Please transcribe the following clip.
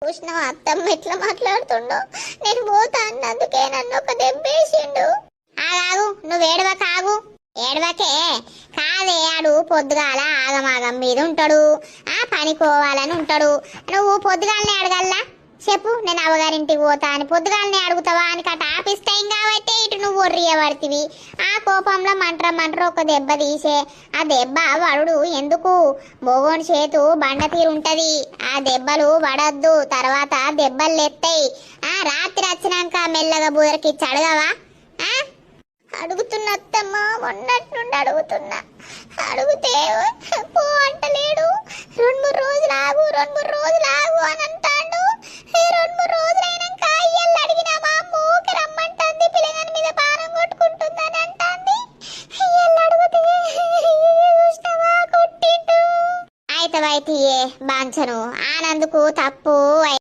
చూసినావా అత్తమ్మ ఎట్లా మాట్లాడుతుండో? నేను పోతా అన్నందుకే నన్ను ఒక దెబ్బేసిండు. ఆగాగు, నువ్వు ఏడవకాగు. ఏడవకే కాదే, ఆడు పొద్దుగాల ఆగమాగం మీద ఉంటాడు, పనికోవాలని ఉంటాడు. నువ్వు పొద్దుగాలనే అడగల్లా చెప్పు, నేను అవ్వగారింటికి పోతా అని పొద్దుగాలనే అడుగుతావా అని కట ఆపిస్ టైం కాబట్టి ఇటు నువ్వు ఒర్రియబడితివి. ఆ కోపంలో మంట్ర ఒక దెబ్బ తీసే. ఆ దెబ్బ వడుడు ఎందుకు? మోగోని చేతు బండ తీరుంటది, ఆ దెబ్బలు పడద్దు, తర్వాత దెబ్బలు ఎత్తాయి. రాత్రి వచ్చినాక మెల్లగా బుదరకిచ్చి అడగవా? అడుగుతున్నా అత్తమ్మ, మొన్నటి నుండి అడుగుతున్నా. అడిగితే పో అంటలేడు. 2-3 రోజులు ఆగు అని అంటాడు.